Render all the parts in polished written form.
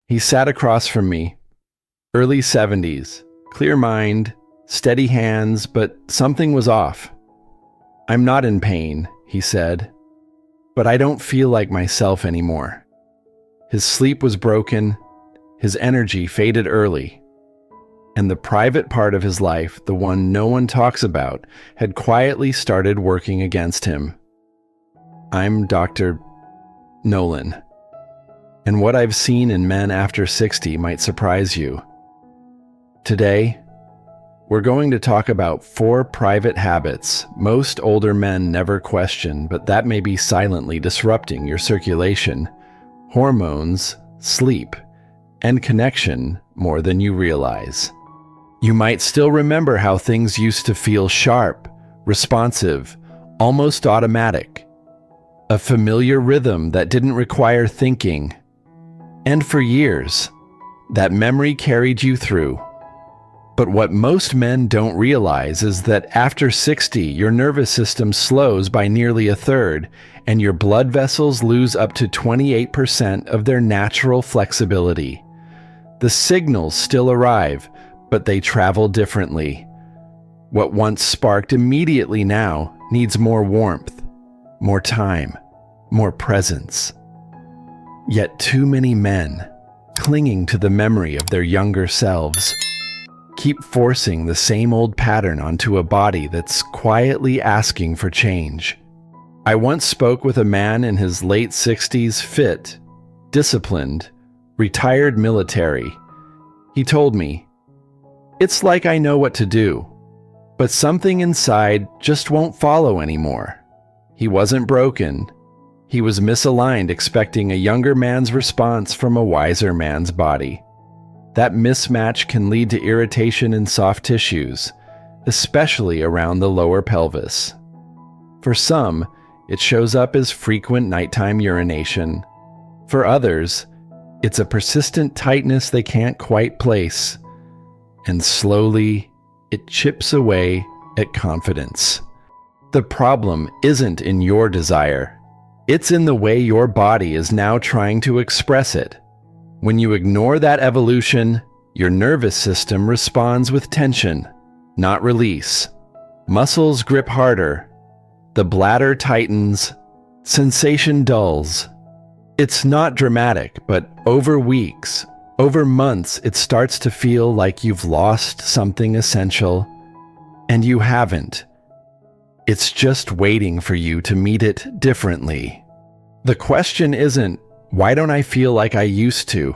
He sat across from me, early 70s, clear mind, steady hands, but something was off. "I'm not in pain," he said, "but I don't feel like myself anymore." His sleep was broken, his energy faded early, and the private part of his life, the one no one talks about, had quietly started working against him. I'm Dr. Nolan, and what I've seen in men after 60 might surprise you. Today, we're going to talk about 4 private habits most older men never question, but that may be silently disrupting your circulation, hormones, sleep, and connection more than you realize. You might still remember how things used to feel sharp, responsive, almost automatic. A familiar rhythm that didn't require thinking. And for years, that memory carried you through. But what most men don't realize is that after 60, your nervous system slows by nearly a third, and your blood vessels lose up to 28% of their natural flexibility. The signals still arrive, but they travel differently. What once sparked immediately now needs more warmth, more time, more presence. Yet too many men, clinging to the memory of their younger selves, keep forcing the same old pattern onto a body that's quietly asking for change. I once spoke with a man in his late 60s, fit, disciplined, retired military. He told me, "It's like I know what to do, but something inside just won't follow anymore." He wasn't broken. He was misaligned, expecting a younger man's response from a wiser man's body. That mismatch can lead to irritation in soft tissues, especially around the lower pelvis. For some, it shows up as frequent nighttime urination. For others, it's a persistent tightness they can't quite place. And slowly, it chips away at confidence. The problem isn't in your desire. It's in the way your body is now trying to express it. When you ignore that evolution, your nervous system responds with tension, not release. Muscles grip harder. The bladder tightens. Sensation dulls. It's not dramatic, but over weeks, over months, it starts to feel like you've lost something essential, and you haven't. It's just waiting for you to meet it differently. The question isn't, why don't I feel like I used to?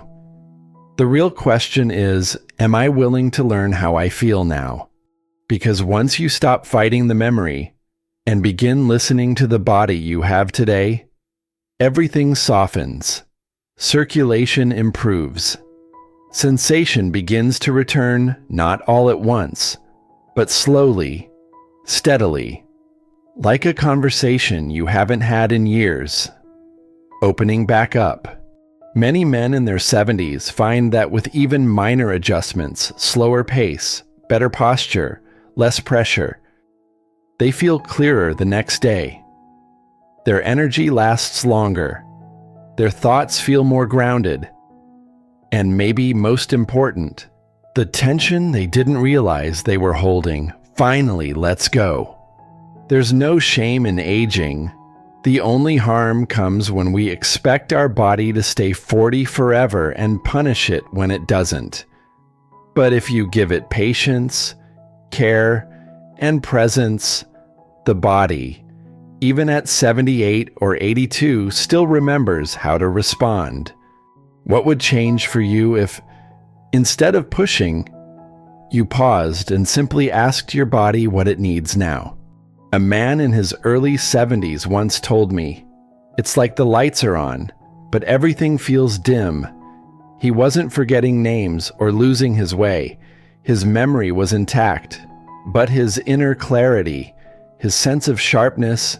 The real question is, am I willing to learn how I feel now? Because once you stop fighting the memory and begin listening to the body you have today, everything softens, circulation improves, sensation begins to return not all at once, but slowly, steadily, like a conversation you haven't had in years, opening back up. Many men in their 70s find that with even minor adjustments, slower pace, better posture, less pressure, they feel clearer the next day. Their energy lasts longer. Their thoughts feel more grounded. And maybe most important, the tension they didn't realize they were holding finally lets go. There's no shame in aging. The only harm comes when we expect our body to stay 40 forever and punish it when it doesn't. But if you give it patience, care, and presence, the body, even at 78 or 82, still remembers how to respond. What would change for you if, instead of pushing, you paused and simply asked your body what it needs now? A man in his early 70s once told me, "It's like the lights are on, but everything feels dim." He wasn't forgetting names or losing his way. His memory was intact, but his inner clarity, his sense of sharpness,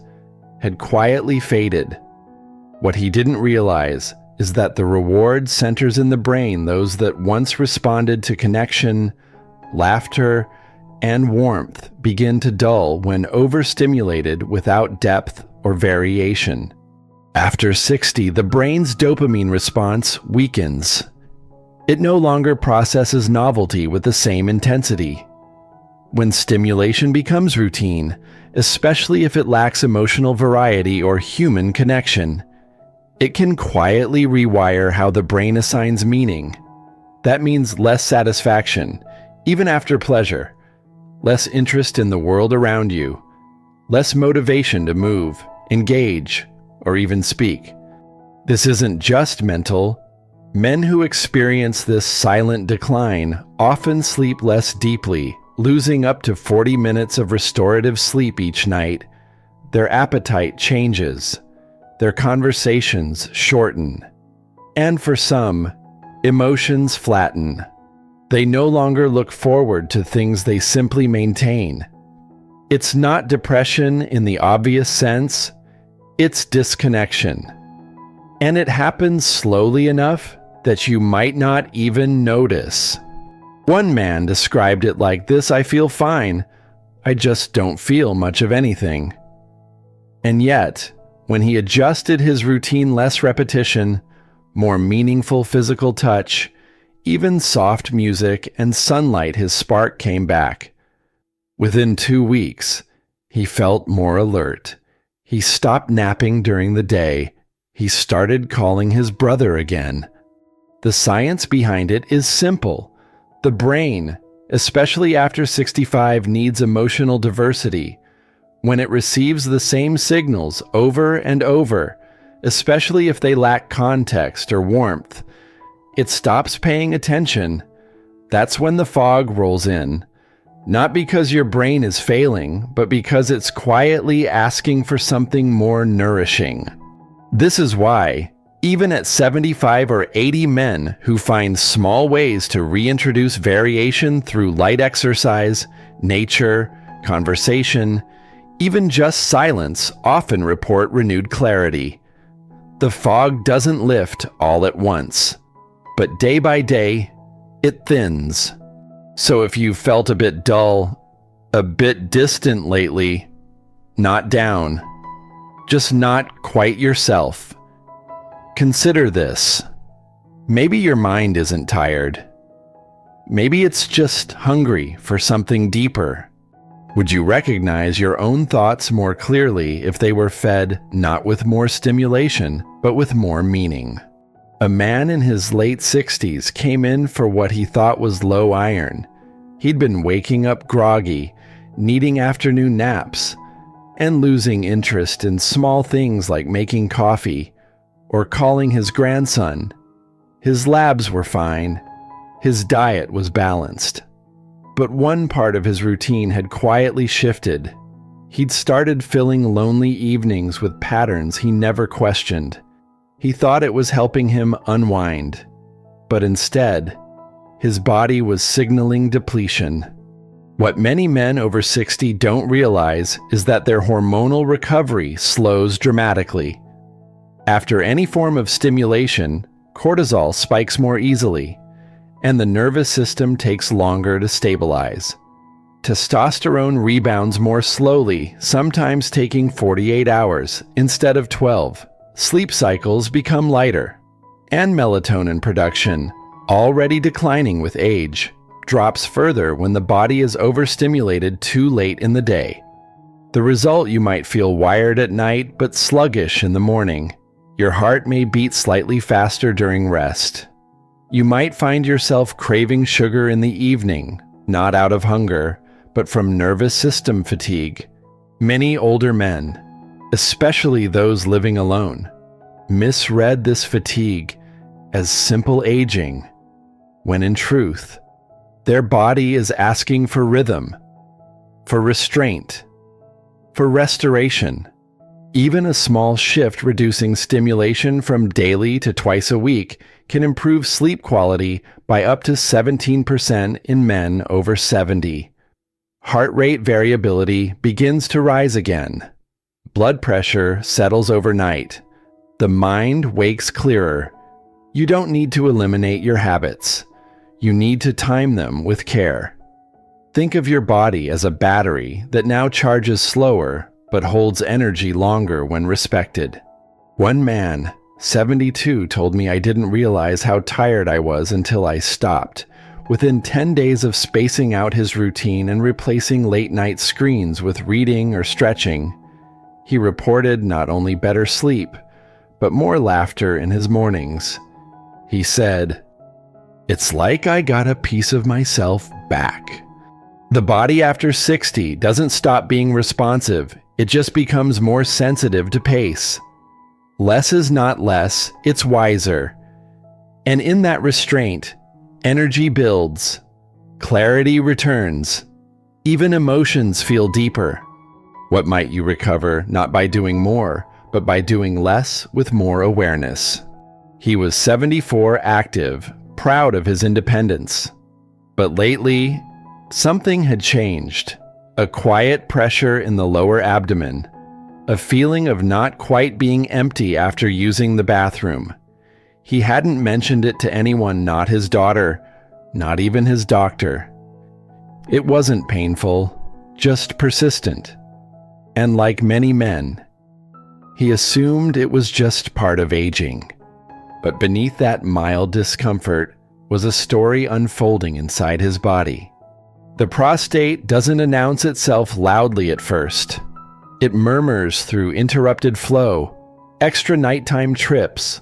had quietly faded. What he didn't realize is that the reward centers in the brain, those that once responded to connection, laughter, and warmth begin to dull when overstimulated without depth or variation. After 60, the brain's dopamine response weakens, It no longer processes novelty with the same intensity. When stimulation becomes routine, especially if it lacks emotional variety or human connection, it can quietly rewire how the brain assigns meaning. That means less satisfaction, even after pleasure, less interest in the world around you, less motivation to move, engage, or even speak. This isn't just mental. Men who experience this silent decline often sleep less deeply, losing up to 40 minutes of restorative sleep each night. Their appetite changes. Their conversations shorten. And for some, emotions flatten. They no longer look forward to things they simply maintain. It's not depression in the obvious sense, it's disconnection. And it happens slowly enough that you might not even notice. One man described it like this: "I feel fine, I just don't feel much of anything." And yet, when he adjusted his routine, less repetition, more meaningful physical touch, even soft music and sunlight, his spark came back. Within 2 weeks, he felt more alert. He stopped napping during the day. He started calling his brother again. The science behind it is simple. The brain, especially after 65, needs emotional diversity. When it receives the same signals over and over, especially if they lack context or warmth, it stops paying attention. That's when the fog rolls in. Not because your brain is failing, but because it's quietly asking for something more nourishing. This is why, even at 75 or 80, men who find small ways to reintroduce variation through light exercise, nature, conversation, even just silence, often report renewed clarity. The fog doesn't lift all at once, but day by day, it thins. So if you felt a bit dull, a bit distant lately, not down, just not quite yourself, consider this. Maybe your mind isn't tired. Maybe it's just hungry for something deeper. Would you recognize your own thoughts more clearly if they were fed not with more stimulation, but with more meaning? A man in his late 60s came in for what he thought was low iron. He'd been waking up groggy, needing afternoon naps, and losing interest in small things like making coffee or calling his grandson. His labs were fine. His diet was balanced. But one part of his routine had quietly shifted. He'd started filling lonely evenings with patterns he never questioned. He thought it was helping him unwind, but instead, his body was signaling depletion. What many men over 60 don't realize is that their hormonal recovery slows dramatically. After any form of stimulation, cortisol spikes more easily, and the nervous system takes longer to stabilize. Testosterone rebounds more slowly, sometimes taking 48 hours instead of 12. Sleep cycles become lighter, and melatonin production, already declining with age, drops further when the body is overstimulated too late in the day. The result: you might feel wired at night but sluggish in the morning. Your heart may beat slightly faster during rest. You might find yourself craving sugar in the evening, not out of hunger, but from nervous system fatigue. Many older men, especially those living alone, misread this fatigue as simple aging, when in truth, their body is asking for rhythm, for restraint, for restoration. Even a small shift reducing stimulation from daily to twice a week can improve sleep quality by up to 17% in men over 70. Heart rate variability begins to rise again. Blood pressure settles overnight. The mind wakes clearer. You don't need to eliminate your habits. You need to time them with care. Think of your body as a battery that now charges slower but holds energy longer when respected. One man, 72 told me I didn't realize how tired I was until I stopped. Within 10 days of spacing out his routine and replacing late-night screens with reading or stretching, he reported not only better sleep, but more laughter in his mornings. He said, "It's like I got a piece of myself back." The body after 60 doesn't stop being responsive, it just becomes more sensitive to pace. Less is not less, it's wiser. And in that restraint, energy builds, clarity returns, even emotions feel deeper. What might you recover not by doing more, but by doing less with more awareness? He was 74, active, proud of his independence. But lately, something had changed. A quiet pressure in the lower abdomen, a feeling of not quite being empty after using the bathroom. He hadn't mentioned it to anyone, not his daughter, not even his doctor. It wasn't painful, just persistent. And like many men, he assumed it was just part of aging. But beneath that mild discomfort was a story unfolding inside his body. The prostate doesn't announce itself loudly at first. It murmurs through interrupted flow, extra nighttime trips,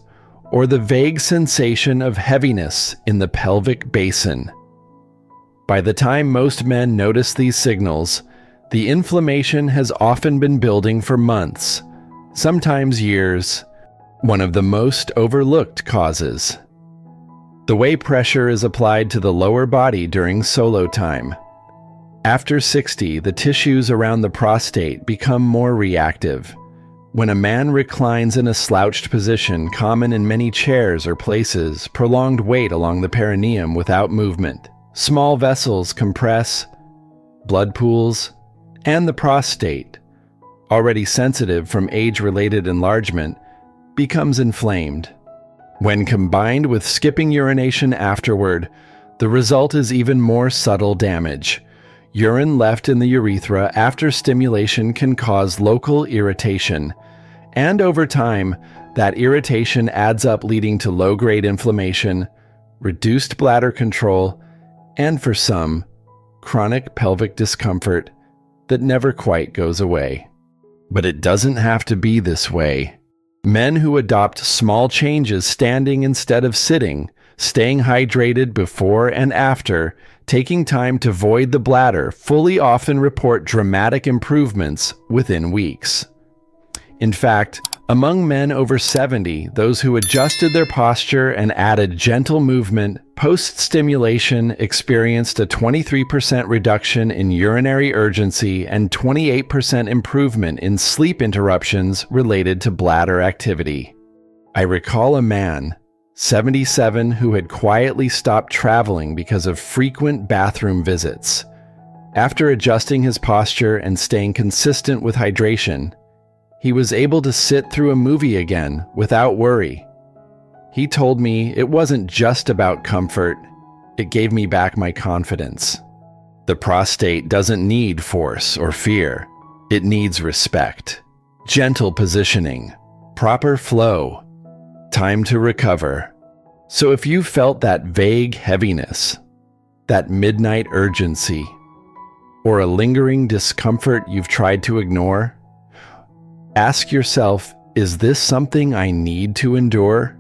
or the vague sensation of heaviness in the pelvic basin. By the time most men notice these signals, the inflammation has often been building for months, sometimes years, one of the most overlooked causes. The way pressure is applied to the lower body during solo time. After 60, the tissues around the prostate become more reactive. When a man reclines in a slouched position common in many chairs or places, prolonged weight along the perineum without movement, small vessels compress, blood pools, and the prostate, already sensitive from age-related enlargement, becomes inflamed. When combined with skipping urination afterward, the result is even more subtle damage. Urine left in the urethra after stimulation can cause local irritation, and over time, that irritation adds up, leading to low-grade inflammation, reduced bladder control, and for some, chronic pelvic discomfort that never quite goes away. But it doesn't have to be this way. Men who adopt small changes, standing instead of sitting, staying hydrated before and after, taking time to void the bladder, fully often report dramatic improvements within weeks. In fact, among men over 70, those who adjusted their posture and added gentle movement post-stimulation experienced a 23% reduction in urinary urgency and 28% improvement in sleep interruptions related to bladder activity. I recall a man, 77, who had quietly stopped traveling because of frequent bathroom visits. After adjusting his posture and staying consistent with hydration, he was able to sit through a movie again without worry. He told me it wasn't just about comfort, it gave me back my confidence. The prostate doesn't need force or fear, it needs respect, gentle positioning, proper flow, time to recover. So if you felt that vague heaviness, that midnight urgency, or a lingering discomfort you've tried to ignore, ask yourself, is this something I need to endure?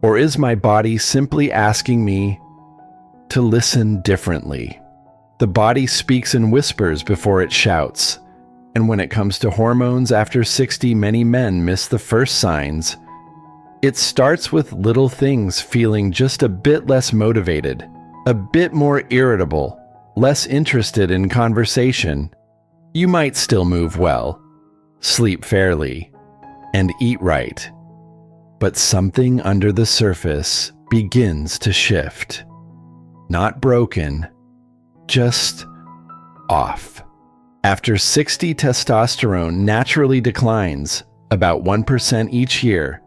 Or is my body simply asking me to listen differently? The body speaks in whispers before it shouts, and when it comes to hormones after 60, many men miss the first signs. It starts with little things, feeling just a bit less motivated, a bit more irritable, less interested in conversation. You might still move well, sleep fairly, and eat right. But something under the surface begins to shift. Not broken, just off. After 60, testosterone naturally declines, about 1% each year.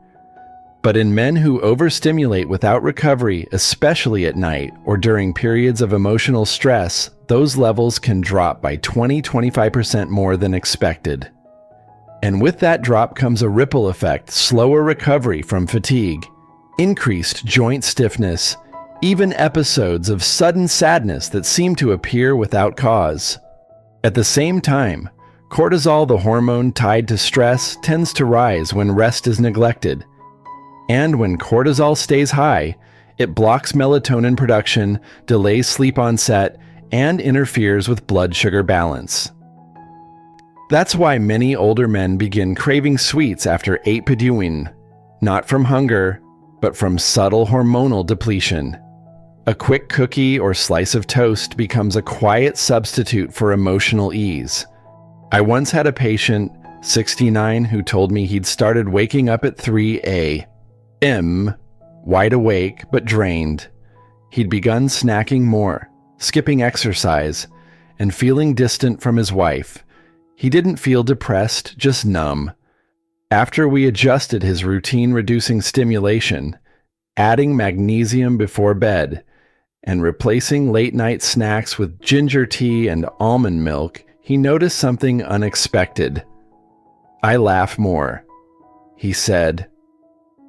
But in men who overstimulate without recovery, especially at night or during periods of emotional stress, those levels can drop by 20-25% more than expected. And with that drop comes a ripple effect, slower recovery from fatigue, increased joint stiffness, even episodes of sudden sadness that seem to appear without cause. At the same time, cortisol, the hormone tied to stress, tends to rise when rest is neglected. And when cortisol stays high, it blocks melatonin production, delays sleep onset, and interferes with blood sugar balance. That's why many older men begin craving sweets after overdoing, not from hunger, but from subtle hormonal depletion. A quick cookie or slice of toast becomes a quiet substitute for emotional ease. I once had a patient, 69, who told me he'd started waking up at 3 a.m., wide awake but drained. He'd begun snacking more, skipping exercise, and feeling distant from his wife. He didn't feel depressed, just numb. After we adjusted his routine-reducing stimulation, adding magnesium before bed, and replacing late-night snacks with ginger tea and almond milk, he noticed something unexpected. "I laugh more," he said.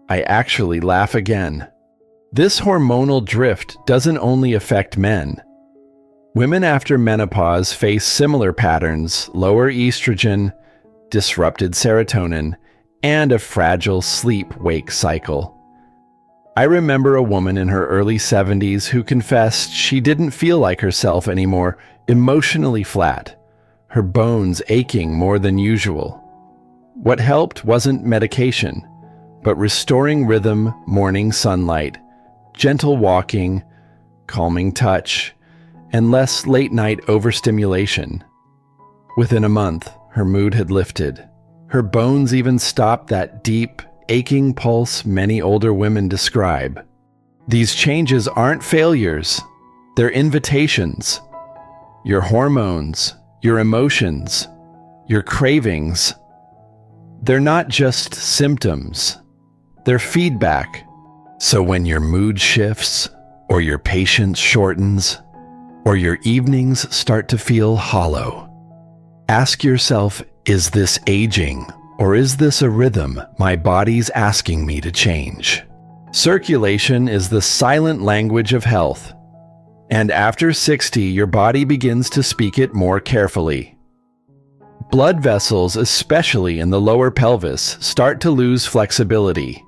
"I actually laugh again." This hormonal drift doesn't only affect men. Women after menopause face similar patterns: lower estrogen, disrupted serotonin, and a fragile sleep-wake cycle. I remember a woman in her early 70s who confessed she didn't feel like herself anymore, emotionally flat, her bones aching more than usual. What helped wasn't medication, but restoring rhythm, morning sunlight, gentle walking, calming touch, and less late-night overstimulation. Within a month, her mood had lifted. Her bones even stopped that deep, aching pulse many older women describe. These changes aren't failures, they're invitations. Your hormones, your emotions, your cravings, they're not just symptoms, they're feedback. So when your mood shifts, or your patience shortens, or your evenings start to feel hollow, ask yourself, is this aging? Or is this a rhythm my body's asking me to change? Circulation is the silent language of health. And after 60, your body begins to speak it more carefully. Blood vessels, especially in the lower pelvis, start to lose flexibility.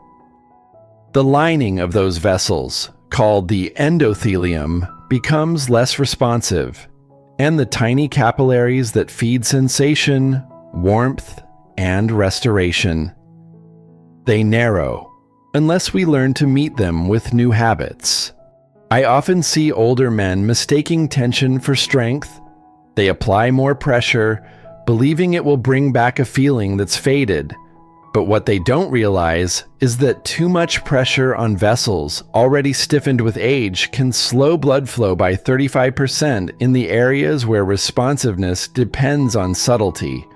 The lining of those vessels, called the endothelium, becomes less responsive, and the tiny capillaries that feed sensation, warmth, and restoration, they narrow, unless we learn to meet them with new habits. I often see older men mistaking tension for strength. They apply more pressure, believing it will bring back a feeling that's faded. But what they don't realize is that too much pressure on vessels already stiffened with age can slow blood flow by 35% in the areas where responsiveness depends on subtlety,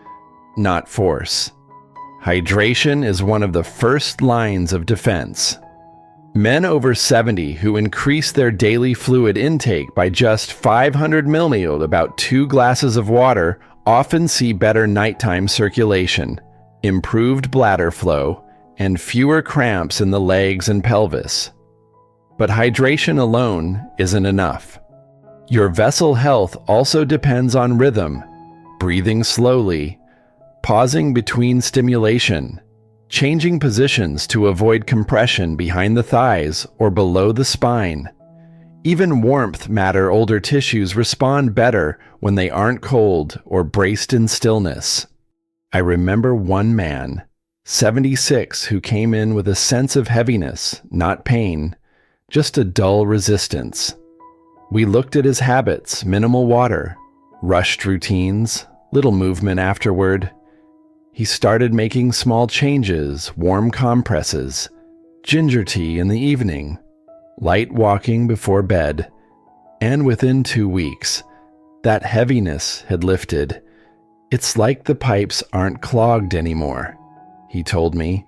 not force. Hydration is one of the first lines of defense. Men over 70 who increase their daily fluid intake by just 500 milliliters, about 2 glasses of water, often see better nighttime circulation, improved bladder flow, and fewer cramps in the legs and pelvis. But hydration alone isn't enough. Your vessel health also depends on rhythm, breathing slowly, pausing between stimulation, changing positions to avoid compression behind the thighs or below the spine. Even warmth matter. Older tissues respond better when they aren't cold or braced in stillness. I remember one man, 76, who came in with a sense of heaviness, not pain, just a dull resistance. We looked at his habits: minimal water, rushed routines, little movement afterward. He started making small changes: warm compresses, ginger tea in the evening, light walking before bed, and within 2 weeks, that heaviness had lifted. "It's like the pipes aren't clogged anymore," he told me.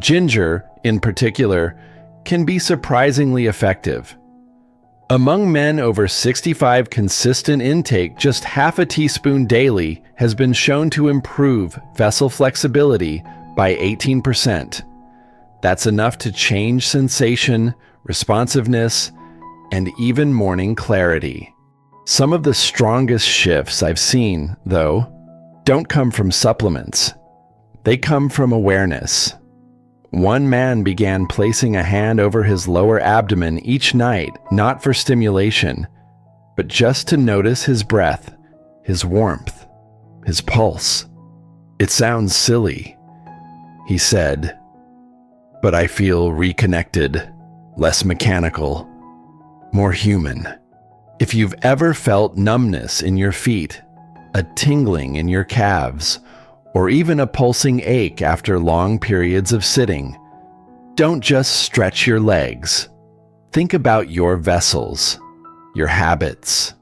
Ginger, in particular, can be surprisingly effective. Among men over 65, consistent intake, just half a teaspoon daily, has been shown to improve vessel flexibility by 18%. That's enough to change sensation, responsiveness, and even morning clarity. Some of the strongest shifts I've seen, though, don't come from supplements. They come from awareness. One man began placing a hand over his lower abdomen each night, not for stimulation, but just to notice his breath, his warmth, his pulse. "It sounds silly," he said, "but I feel reconnected, less mechanical, more human." If you've ever felt numbness in your feet, a tingling in your calves, or even a pulsing ache after long periods of sitting, don't just stretch your legs. Think about your vessels, your habits,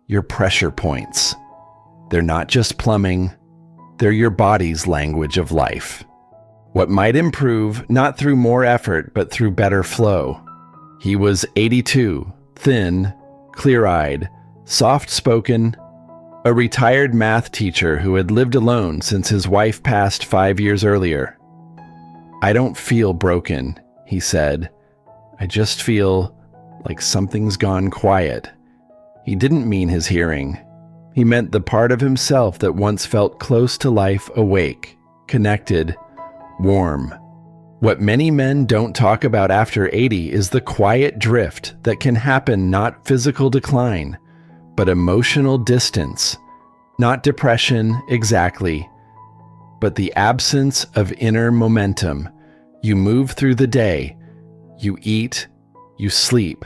your pressure points. They're not just plumbing, they're your body's language of life. What might improve, not through more effort, but through better flow. He was 82, thin, clear-eyed, soft-spoken, a retired math teacher who had lived alone since his wife passed 5 years earlier. "I don't feel broken," he said. "I just feel like something's gone quiet." He didn't mean his hearing. He meant the part of himself that once felt close to life awake, connected, warm. What many men don't talk about after 80 is the quiet drift that can happen, not physical decline, but emotional distance. Not depression exactly, but the absence of inner momentum. You move through the day, you eat, you sleep,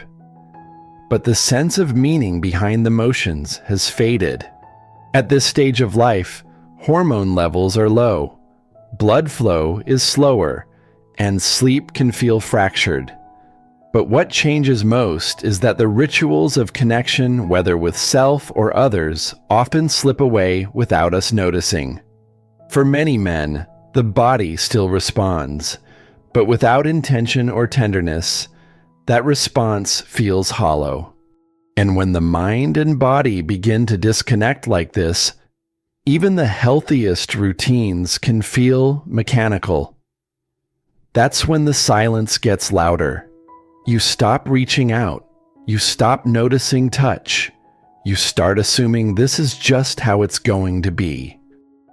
but the sense of meaning behind the motions has faded. At this stage of life, hormone levels are low, blood flow is slower, and sleep can feel fractured. But what changes most is that the rituals of connection, whether with self or others, often slip away without us noticing. For many men, the body still responds, but without intention or tenderness, that response feels hollow. And when the mind and body begin to disconnect like this, even the healthiest routines can feel mechanical. That's when the silence gets louder. You stop reaching out. You stop noticing touch. You start assuming this is just how it's going to be.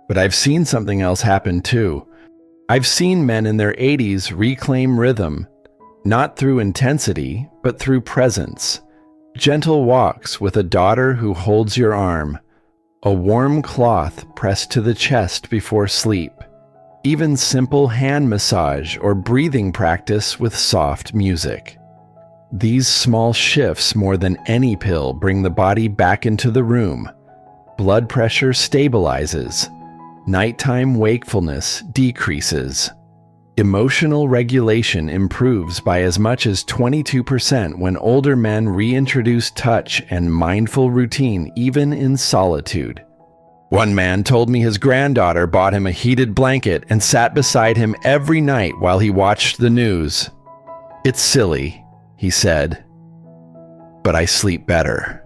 But I've seen something else happen too. I've seen men in their 80s reclaim rhythm, not through intensity, but through presence. Gentle walks with a daughter who holds your arm, a warm cloth pressed to the chest before sleep, even simple hand massage or breathing practice with soft music. These small shifts, more than any pill, bring the body back into the room. Blood pressure stabilizes. Nighttime wakefulness decreases. Emotional regulation improves by as much as 22% when older men reintroduce touch and mindful routine, even in solitude. One man told me his granddaughter bought him a heated blanket and sat beside him every night while he watched the news. "It's silly," he said, "but I sleep better.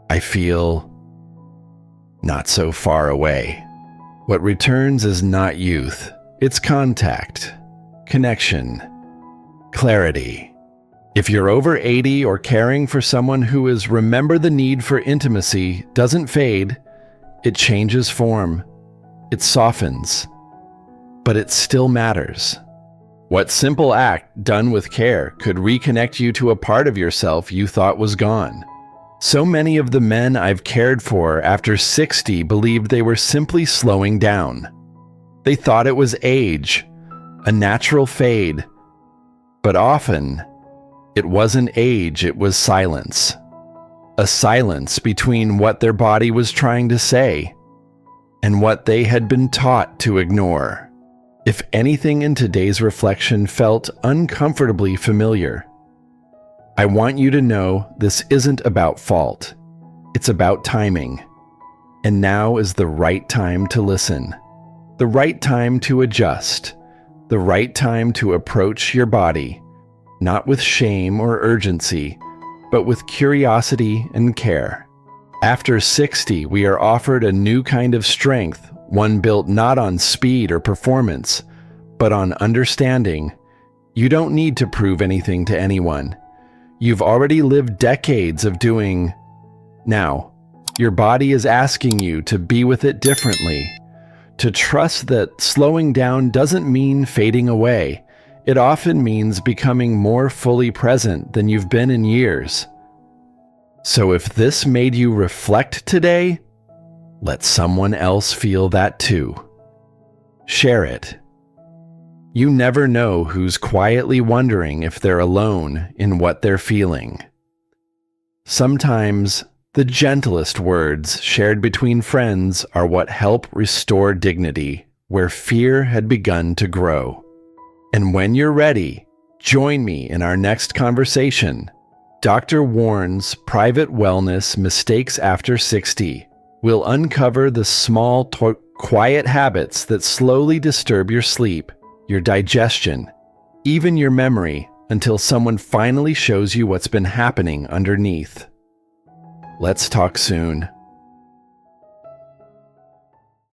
I feel not so far away." What returns is not youth. It's contact, connection, clarity. If you're over 80 or caring for someone who is, remember the need for intimacy doesn't fade. It changes form. It softens. But it still matters. What simple act done with care could reconnect you to a part of yourself you thought was gone? So many of the men I've cared for after 60 believed they were simply slowing down. They thought it was age, a natural fade. But often, it wasn't age, it was silence. A silence between what their body was trying to say and what they had been taught to ignore. If anything in today's reflection felt uncomfortably familiar, I want you to know this isn't about fault. It's about timing. And now is the right time to listen. The right time to adjust. The right time to approach your body, not with shame or urgency, but with curiosity and care. After 60, we are offered a new kind of strength, one built not on speed or performance, but on understanding. You don't need to prove anything to anyone. You've already lived decades of doing. Now, your body is asking you to be with it differently, to trust that slowing down doesn't mean fading away. It often means becoming more fully present than you've been in years. So if this made you reflect today, let someone else feel that too. Share it. You never know who's quietly wondering if they're alone in what they're feeling. Sometimes, the gentlest words shared between friends are what help restore dignity where fear had begun to grow. And when you're ready, join me in our next conversation. Dr. Warren's Private Wellness Mistakes After 60 will uncover the small, quiet habits that slowly disturb your sleep, your digestion, even your memory, until someone finally shows you what's been happening underneath. Let's talk soon.